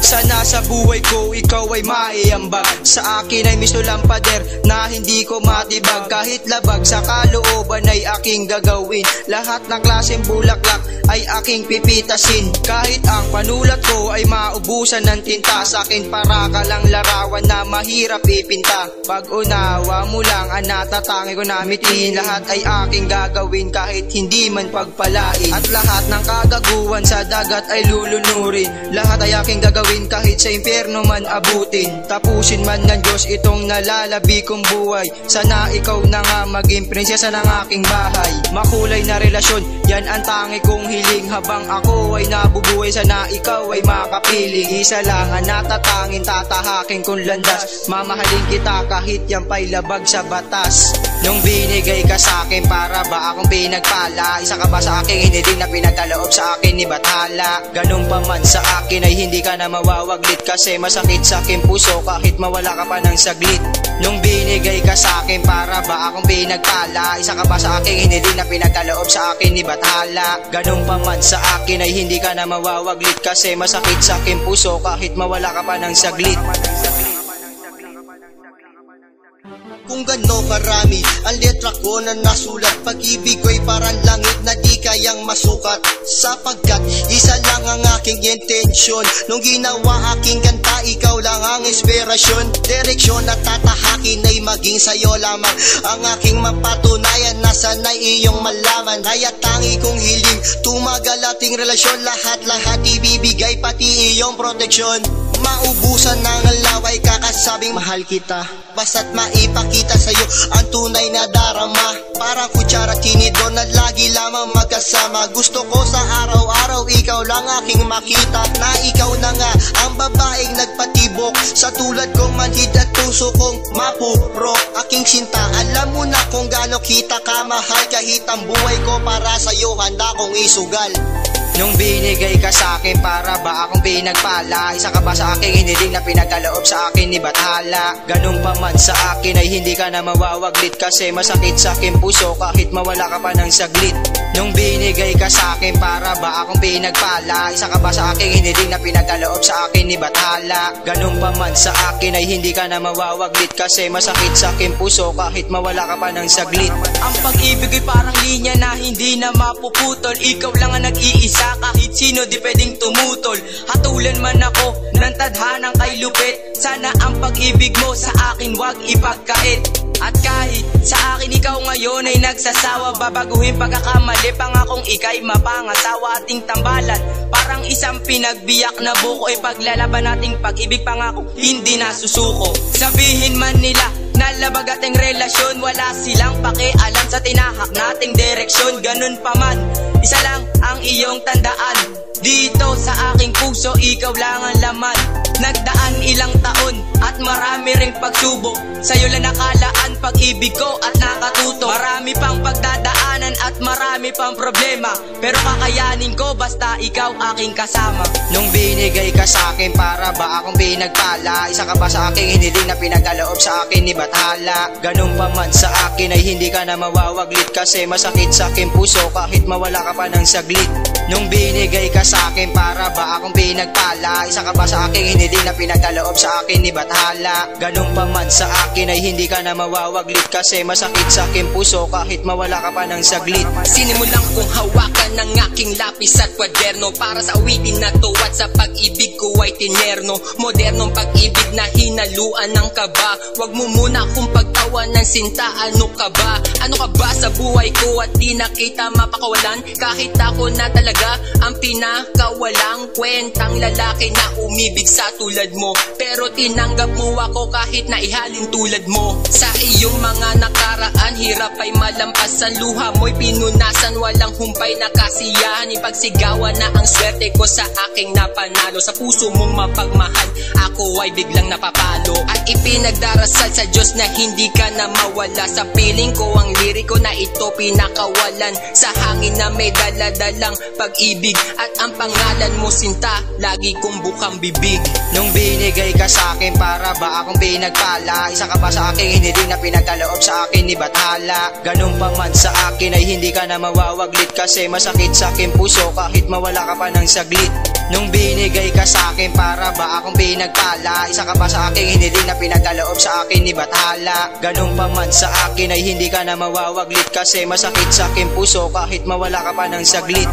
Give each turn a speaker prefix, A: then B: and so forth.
A: Sana sa buhay ko ikaw ay maiambag. Sa akin ay misto lang pader na hindi ko matibag. Kahit labag sa kalooban ay aking gagawin. Lahat ng klaseng bulaklak ay aking pipitasin. Kahit ang panulat ko ay maubusan ng tinta, sa akin para ka lang larawan na mahirap ipinta. Pag unawa mo lang ang natatangi ko na mitiin, lahat ay aking gagawin kahit hindi man pagpalain. At lahat ng kagaguhan sa dagat ay lulunurin. Lahat ay aking gagawin kahit sa impyerno man abutin. Tapusin man ng Diyos itong nalalabi kong buhay. Sana ikaw na nga maging prinsesa ng aking bahay. Makulay na relasyon, yan ang tangi kong hiling. Habang ako ay nabubuhay, sana ikaw ay makapiling. Isa lang ang natatangin, tatahakin kong landas. Mamahalin kita kahit yan pa'y labag sa batas. Nung binigay ka sa akin, para ba akong pinagpala? Isa ka ba sa aking hindi din na pinagkaloob sa akin ni Bathala? Ganun pa man sa akin ay hindi ka na mawawaglit, kasi masakit sa aking puso kahit mawala ka pa ng saglit. Nung binigay ka sa akin, para ba akong pinagpala? Isa ka ba sa aking hindi din na pinagkaloob sa akin ni Bathala? Ganun pa man sa akin ay hindi ka na mawawaglit, kasi masakit sa aking puso kahit mawala ka pa ng saglit.
B: Kung gano'n karami ang letra ko na nasulat, pag-ibig ko'y parang langit na di kayang masukat. Sapagkat isa lang ang aking intensyon, nung ginawa aking kanta, ikaw lang ang inspirasyon. Direksyon na tatahakin ay maging sa'yo lamang ang aking mapatunayan na sana'y iyong malaman. Kaya tangi kong hiling, tumagal ating relasyon, lahat-lahat ibibigay pati iyong proteksyon. Maubusan ng laway kakasabing mahal kita, basta't maipakita sa'yo ang tunay na darama. Parang kutsara tinidor na lagi lamang magkasama. Gusto ko sa araw-araw ikaw lang aking makita, na ikaw na nga ang babaeng nagpatibok sa tulad kong manhid at puso kong mapurok. Aking sinta, alam mo na kung gaano kita kamahal, kahit ang buhay ko para sa'yo handa kong isugal.
A: Nung binigay ka sa akin, para ba akong pinagpala? Isa ka ba sa aking hiniling na pinagkaloob sa akin ni Bathala? Ganun pa man sa akin ay hindi ka na mawawaglit, kasi masakit sa aking puso kahit mawala ka pa ng saglit. Nung binigay ka sa akin, para ba akong pinagpala? Isa ka ba sa aking hiniling na pinagkaloob sa akin ni Bathala? Ganun pa man sa akin ay hindi ka na mawawaglit, kasi masakit sa aking puso kahit mawala ka pa ng saglit.
C: Ang pag-ibig ay parang linya na hindi na mapuputol. Ikaw lang ang nag-iisa, kahit sino di pwedeng tumutol. Hatulan man ako ng tadhanang kay lupit, sana ang pag-ibig mo sa akin wag ipagkait. At kahit sa akin ikaw ngayon ay nagsasawa, babaguhin pagkakamali, pangakong ika'y mapangasawa. Ating tambalan parang isang pinagbiyak na buko, ay paglalaban nating pag-ibig, pangako hindi nasusuko. Sabihin man nila nalabag ating relasyon, wala silang pakialam sa tinahak nating direksyon. Ganun pa man, isa lang ang iyong tandaan, dito sa aking puso ikaw lang ang laman. Nagdaan ilang taon at marami ring pagsubok, sa'yo lang nakalaan pag-ibig ko at nakatuto. Marami pang pagdadaanan at marami pang problema, pero kakayanin ko basta ikaw aking kasama.
A: Nung binigay ka sa akin, para ba akong pinagpala? Isa ka ba sa aking hiniling na pinagkaloob sa akin ni Bathala? Ganun pa man sa akin ay hindi ka na mawawaglit, kasi masakit sa aking puso kahit mawala ka pa ng saglit. Nung binigay ka sa akin, para ba akong pinagpala? Isa ka ba sa aking hiniling na pinagkaloob sa akin ni Bathala? Ganun pa man sa akin ay hindi ka na mawawaglit, kasi masakit sa aking puso kahit mawala ka pa ng saglit.
C: Sinimulan kong hawakan ng aking lapis at kwaderno, para sa awitin na to at sa pag-ibig ko ay tinerno. Modernong pag-ibig na hinaluan ng kaba, wag mo muna akong pagtawan ng sinta. Ano ka ba? Ano ka ba sa buhay ko at di na kita mapakawalan? Kahit ako na talaga ang pinakawalang kwentang lalaki na umibig sa tulad mo, pero tinanggap mo ako kahit naihalin tulad mo. Sa iyong mga nakaraan, hirap ay malampasan, luha mo'y pinunasan, walang humpay na kasiyahan. Ipagsigawan na ang swerte ko sa aking napanalo. Sa puso mong mapagmahal, ako ay biglang napapalo. At ipinagdarasal sa Diyos na hindi ka na mawala. Sa piling ko ang liriko na ito pinakawalan. Sa hangin na may daladalang pag-ibig. At ang pangalan mo sinta, lagi kong bukang bibig.
A: Nung binigay ka sa akin, para ba akong pinagpala? Isa ka ba sa aking hindi na pinagkaloob sa akin ni Bathala? Ganun pa man sa akin ay hindi ka na mawawaglit, kasi masakit sa aking puso kahit mawala ka pa ng saglit. Nung binigay ka sa akin, para ba akong pinagpala? Isa ka ba sa aking hindi na pinagkaloob sa akin ni Bathala? Ganun pa man sa akin ay hindi ka na mawawaglit, kasi masakit sa aking puso kahit mawala ka pa ng saglit.